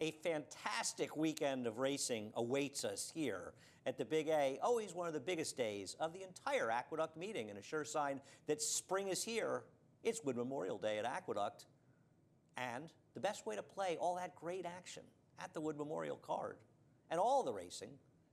A fantastic weekend of racing awaits us here at the Big A, always one of the biggest days of the entire Aqueduct meeting, and a sure sign that spring is here. It's Wood Memorial Day at Aqueduct, and the best way to play all that great action at the Wood Memorial card and all the racing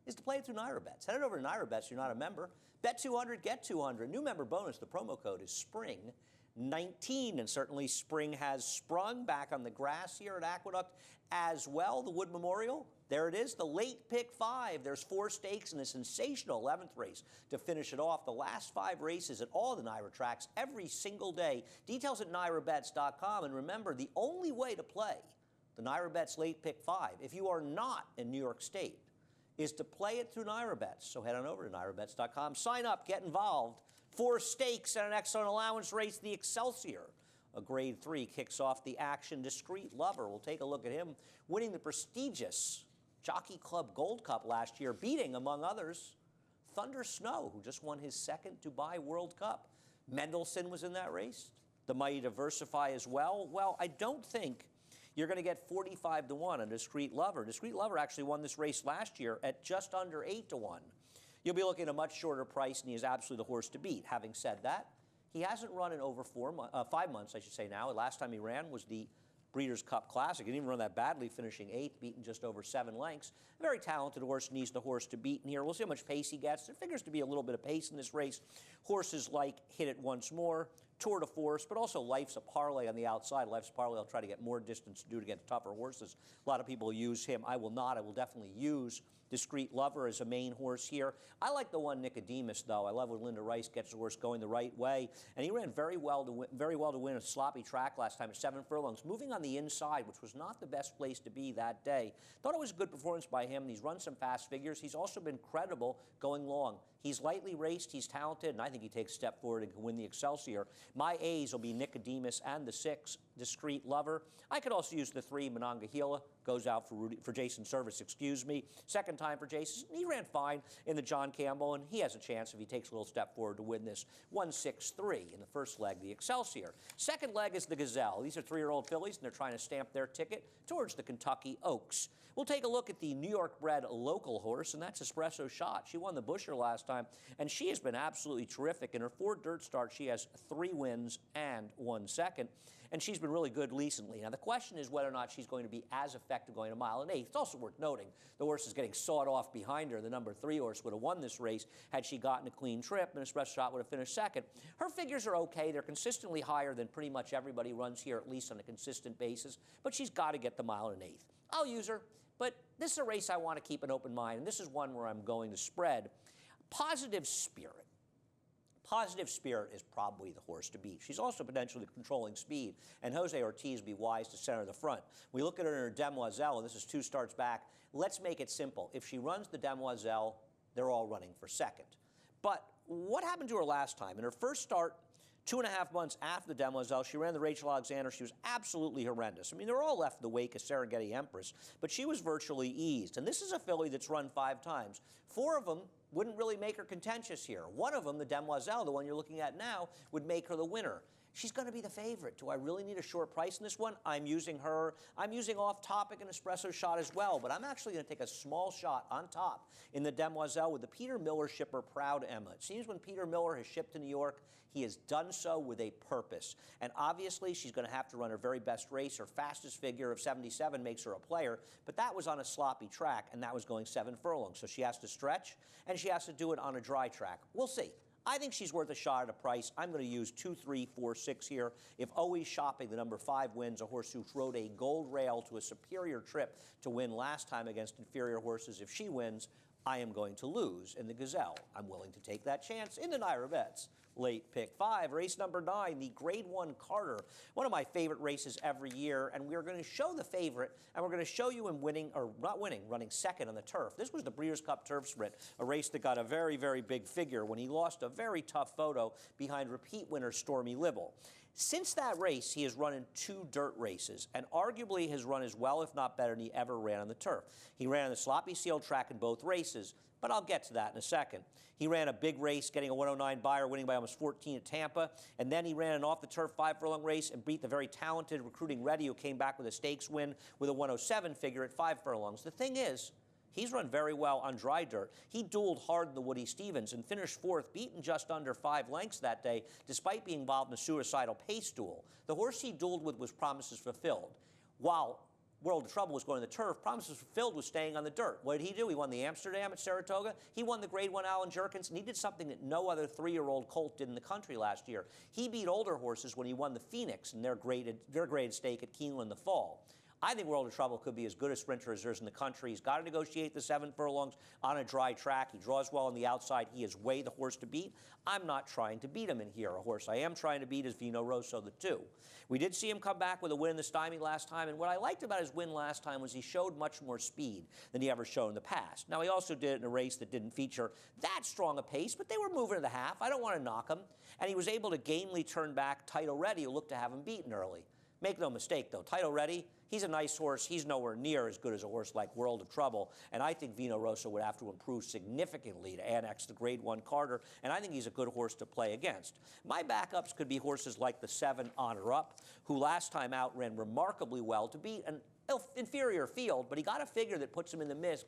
is to play it through NYRABets. Head over to NYRABets if you're not a member. Bet 200, get 200. New member bonus, the promo code is SPRING19, and certainly spring has sprung back on the grass here at Aqueduct as well. The Wood Memorial, there it is, the late pick 5. There's 4 stakes and a sensational 11th race to finish it off. The last 5 races at all the NYRA tracks every single day. Details at NYRABets.com. And remember, the only way to play the NYRABets late pick 5, if you are not in New York State, is to play it through NYRABets. So head on over to NYRABets.com, sign up, get involved. 4 stakes and an excellent allowance race, the Excelsior. A grade 3 kicks off the action. Discreet Lover, we'll take a look at him winning the prestigious Jockey Club Gold Cup last year, beating, among others, Thunder Snow, who just won his 2nd Dubai World Cup. Mendelssohn was in that race. The Mighty Diversify as well. Well, I don't think you're going to get 45 to 1 on Discreet Lover. Discreet Lover actually won this race last year at just under 8 to 1. You'll be looking at a much shorter price, and he is absolutely the horse to beat. Having said that, he hasn't run in over 5 months, I should say now. The last time he ran was the Breeders' Cup Classic. He didn't even run that badly, finishing 8th, beaten just over 7 lengths. A very talented horse, needs the horse to beat in here. We'll see how much pace he gets. There figures to be a little bit of pace in this race. Horses like Hit It Once More, Tour de Force, but also Life's a Parlay on the outside. Life's a Parlay, I'll try to get more distance to do to get tougher horses. A lot of people use him. I will not. I will definitely use Discreet Lover as a main horse here. I like the one Nicodemus, though. I love when Linda Rice gets the horse going the right way, and he ran very well to win a sloppy track last time at 7 furlongs, moving on the inside, which was not the best place to be that day. Thought it was a good performance by him. He's run some fast figures. He's also been credible going long. He's lightly raced. He's talented, and I think he takes a step forward and can win the Excelsior. My A's will be Nicodemus and the 6, Discreet Lover. I could also use the 3, Monongahela. Goes out for Jason Service, excuse me. 2nd time for Jason. He ran fine in the John Campbell, and he has a chance if he takes a little step forward to win this. 1-6-3 in the first leg, the Excelsior. Second leg is the Gazelle. These are 3-year-old fillies, and they're trying to stamp their ticket towards the Kentucky Oaks. We'll take a look at the New York-bred local horse, and that's Espresso Shot. She won the Busher last time, and she has been absolutely terrific. In her 4 dirt starts, she has 3 wins and 1 second, and she's been really good recently. Now, the question is whether or not she's going to be as effective going a mile and 1/8. It's also worth noting the horse is getting sawed off behind her. The number 3 horse would have won this race had she gotten a clean trip, and Espresso Shot would have finished 2nd. Her figures are okay. They're consistently higher than pretty much everybody runs here, at least on a consistent basis, but she's got to get the mile and 1/8. I'll use her, but this is a race I want to keep an open mind, and this is one where I'm going to spread. Positive Spirit. Positive Spirit is probably the horse to beat. She's also potentially controlling speed, and Jose Ortiz would be wise to center the front. We look at her in her Demoiselle, and this is 2 starts back. Let's make it simple. If she runs the Demoiselle, they're all running for 2nd. But what happened to her last time? In her first start, 2.5 months after the Demoiselle, she ran the Rachel Alexander. She was absolutely horrendous. I mean, they're all left in the wake of Serengeti Empress, but she was virtually eased. And this is a filly that's run 5 times. 4 of them wouldn't really make her contentious here. One of them, the Demoiselle, the one you're looking at now, would make her the winner. She's going to be the favorite. Do I really need a short price in this one? I'm using her. I'm using Off Topic and Espresso Shot as well, but I'm actually going to take a small shot on top in the Demoiselle with the Peter Miller shipper, Proud Emma. It seems when Peter Miller has shipped to New York, he has done so with a purpose. And obviously, she's going to have to run her very best race. Her fastest figure of 77 makes her a player, but that was on a sloppy track, and that was going 7 furlongs. So she has to stretch, and she has to do it on a dry track. We'll see. I think she's worth a shot at a price. I'm going to use 2, 3, 4, 6 here. If always shopping, the number 5 wins, a horse who rode a gold rail to a superior trip to win last time against inferior horses. If she wins, I am going to lose in the Gazelle. I'm willing to take that chance in the NYRABets. Late pick 5, race number 9, the Grade 1 Carter. One of my favorite races every year, and we are going to show the favorite, and we're going to show you him winning, or not winning, running 2nd on the turf. This was the Breeders' Cup Turf Sprint, a race that got a very, very big figure when he lost a very tough photo behind repeat winner Stormy Libel. Since that race, he has run in 2 dirt races, and arguably has run as well, if not better, than he ever ran on the turf. He ran on the sloppy sealed track in both races, but I'll get to that in a second. He ran a big race, getting a 109 Beyer, winning by almost 14 at Tampa, and then he ran an off-the-turf 5-furlong race and beat the very talented recruiting Reddy, who came back with a stakes win with a 107 figure at 5 furlongs. The thing is, he's run very well on dry dirt. He dueled hard in the Woody Stevens and finished 4th, beaten just under 5 lengths that day, despite being involved in a suicidal pace duel. The horse he dueled with was Promises Fulfilled. While World of Trouble was going to the turf, Promises Fulfilled was staying on the dirt. What did he do? He won the Amsterdam at Saratoga. He won the Grade 1 Allen Jerkins, and he did something that no other 3-year-old colt did in the country last year. He beat older horses when he won the Phoenix in their graded stake at Keeneland in the fall. I think World of Trouble could be as good a sprinter as there is in the country. He's got to negotiate the 7 furlongs on a dry track. He draws well on the outside. He is way the horse to beat. I'm not trying to beat him in here. A horse I am trying to beat is Vino Rosso, the 2. We did see him come back with a win in the Stymie last time, and what I liked about his win last time was he showed much more speed than he ever showed in the past. Now, he also did it in a race that didn't feature that strong a pace, but they were moving to the half. I don't want to knock him. And he was able to gamely turn back Title Ready, who looked to have him beaten early. Make no mistake, though, Title Ready, he's a nice horse. He's nowhere near as good as a horse like World of Trouble, and I think Vino Rosso would have to improve significantly to annex the Grade 1 Carter, and I think he's a good horse to play against. My backups could be horses like the 7 Honor Up, who last time out ran remarkably well to beat an inferior field, but he got a figure that puts him in the mix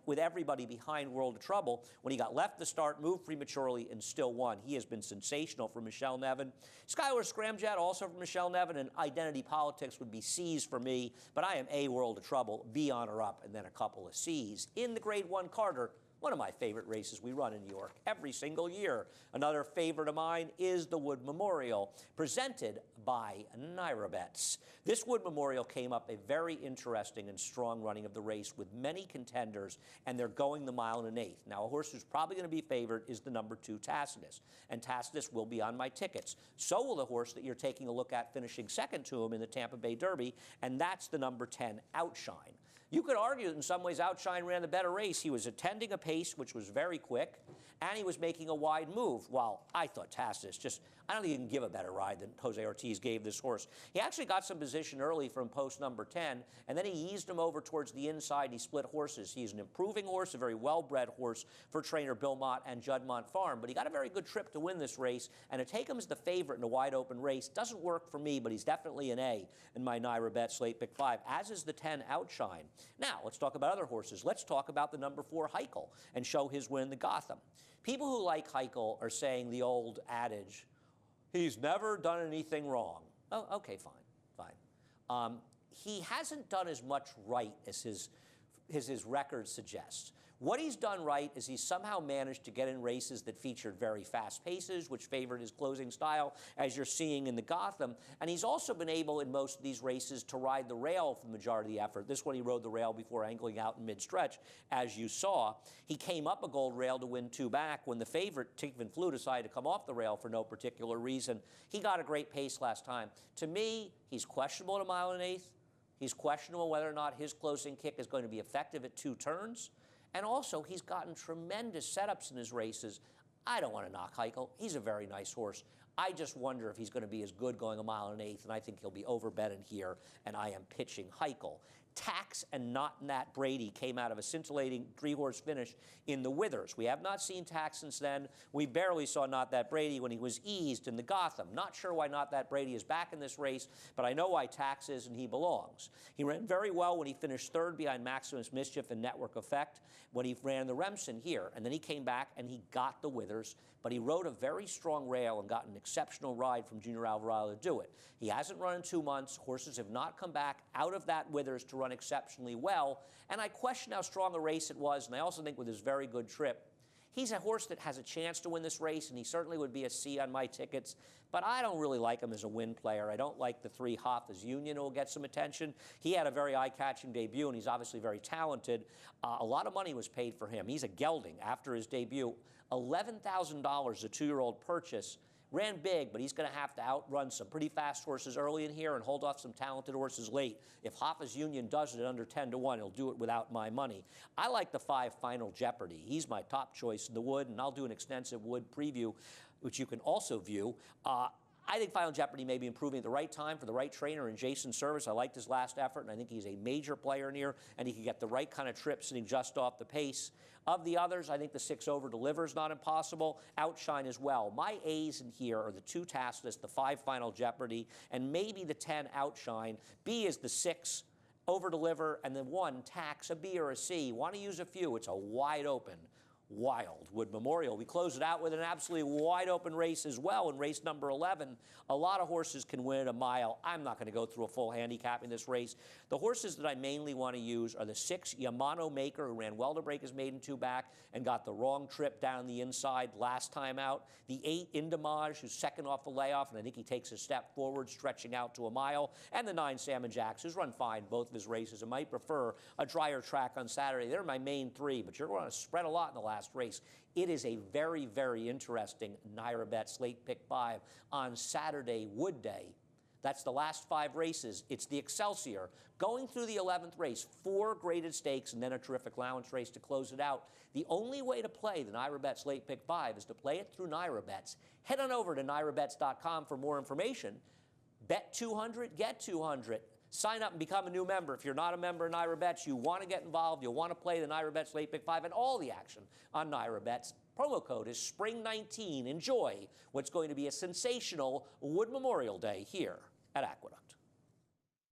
with everybody behind World of Trouble when he got left the start, moved prematurely, and still won. He has been sensational for Michelle Nevin. Skylar Scramjet, also for Michelle Nevin, and Identity Politics would be C's for me, but I am A, World of Trouble, B, Honor Up, and then a couple of C's. In the Grade 1 Carter, one of my favorite races we run in New York every single year. Another favorite of mine is the Wood Memorial, presented by NyraBets. This Wood Memorial came up a very interesting and strong running of the race with many contenders, and they're going the 1 1/8. Now, a horse who's probably going to be favored is the number 2 Tacitus, and Tacitus will be on my tickets. So will the horse that you're taking a look at finishing second to him in the Tampa Bay Derby, and that's the number 10 Outshine. You could argue that in some ways Outshine ran the better race. He was attending a pace which was very quick, and he was making a wide move, while I thought Tacitus I don't think you can give a better ride than Jose Ortiz gave this horse. He actually got some position early from post number 10, and then he eased him over towards the inside. He split horses. He's an improving horse, a very well-bred horse for trainer Bill Mott and Juddmonte Farm, but he got a very good trip to win this race, and to take him as the favorite in a wide-open race doesn't work for me, but he's definitely an A in my NyraBet slate pick 5, as is the 10 Outshine. Now, let's talk about other horses. Let's talk about the number 4 Heichel and show his win the Gotham. People who like Heichel are saying the old adage, he's never done anything wrong. Oh, okay, fine. He hasn't done as much right as his record suggests. What he's done right is he's somehow managed to get in races that featured very fast paces, which favored his closing style, as you're seeing in the Gotham. And he's also been able in most of these races to ride the rail for the majority of the effort. This one he rode the rail before angling out in mid-stretch, as you saw. He came up a gold rail to win 2 back when the favorite, Tinkman Flew, decided to come off the rail for no particular reason. He got a great pace last time. To me, he's questionable at a 1 1/8. He's questionable whether or not his closing kick is going to be effective at 2 turns. And also, he's gotten tremendous setups in his races. I don't want to knock Heichel. He's a very nice horse. I just wonder if he's going to be as good going a 1 1/8, and I think he'll be overbet in here, and I am pitching Heichel. Tax and Not Nat Brady came out of a scintillating 3-horse finish in the Withers. We have not seen Tax since then. We barely saw Not That Brady when he was eased in the Gotham. Not sure why Not That Brady is back in this race, but I know why Tax is, and he belongs. He ran very well when he finished 3rd behind Maximus Mischief and Network Effect when he ran the Remsen here, and then he came back and he got the Withers, but he rode a very strong rail and got an exceptional ride from Junior Alvarado to do it. He hasn't run in 2 months. Horses have not come back out of that Withers to run exceptionally well, and I question how strong a race it was, and I also think with his very good trip, he's a horse that has a chance to win this race, and he certainly would be a C on my tickets, but I don't really like him as a win player. I don't like the 3 Hoffa's Union, who will get some attention. He had a very eye-catching debut, and he's obviously very talented. A lot of money was paid for him. He's a gelding after his debut. $11,000, a 2-year-old purchase. Ran big, but he's going to have to outrun some pretty fast horses early in here and hold off some talented horses late. If Hoffa's Union does it under 10 to 1, he'll do it without my money. I like the 5 Final Jeopardy. He's my top choice in the Wood, and I'll do an extensive Wood preview, which you can also view. I think Final Jeopardy may be improving at the right time for the right trainer in Jason Service. I liked his last effort, and I think he's a major player in here, and he can get the right kind of trip sitting just off the pace. Of the others, I think the 6 over delivers not impossible. Outshine as well. My A's in here are the 2 Tacitus, the 5 Final Jeopardy, and maybe the 10 Outshine. B is the 6 over deliver, and then 1 tax, a B or a C. Want to use a few. It's a wide open, Wildwood Memorial. We close it out with an absolutely wide open race as well in race number 11. A lot of horses can win a mile. I'm not going to go through a full handicap in this race. The horses that I mainly want to use are the 6 Yamano Maker, who ran well to break his maiden 2 back and got the wrong trip down the inside last time out. The 8 Indamage, who's second off the layoff, and I think he takes a step forward, stretching out to a mile. And the 9 Salmon Jacks, who's run fine both of his races and might prefer a drier track on Saturday. They're my main 3, but you're going to spread a lot in the last race. It is a very, very interesting Naira Bet Slate Pick 5 on Saturday, Wood Day. That's the last 5 races. It's the Excelsior. Going through the 11th race, 4 graded stakes and then a terrific allowance race to close it out. The only way to play the Naira Bet Slate Pick 5 is to play it through Naira Bets. Head on over to nairabets.com for more information. Bet 200, get 200. Sign up and become a new member. If you're not a member of Naira Bets, you want to get involved, you want to play the Naira Bets Late Pick 5 and all the action on Naira Bets. Promo code is SPRING19. Enjoy what's going to be a sensational Wood Memorial Day here at Aqueduct.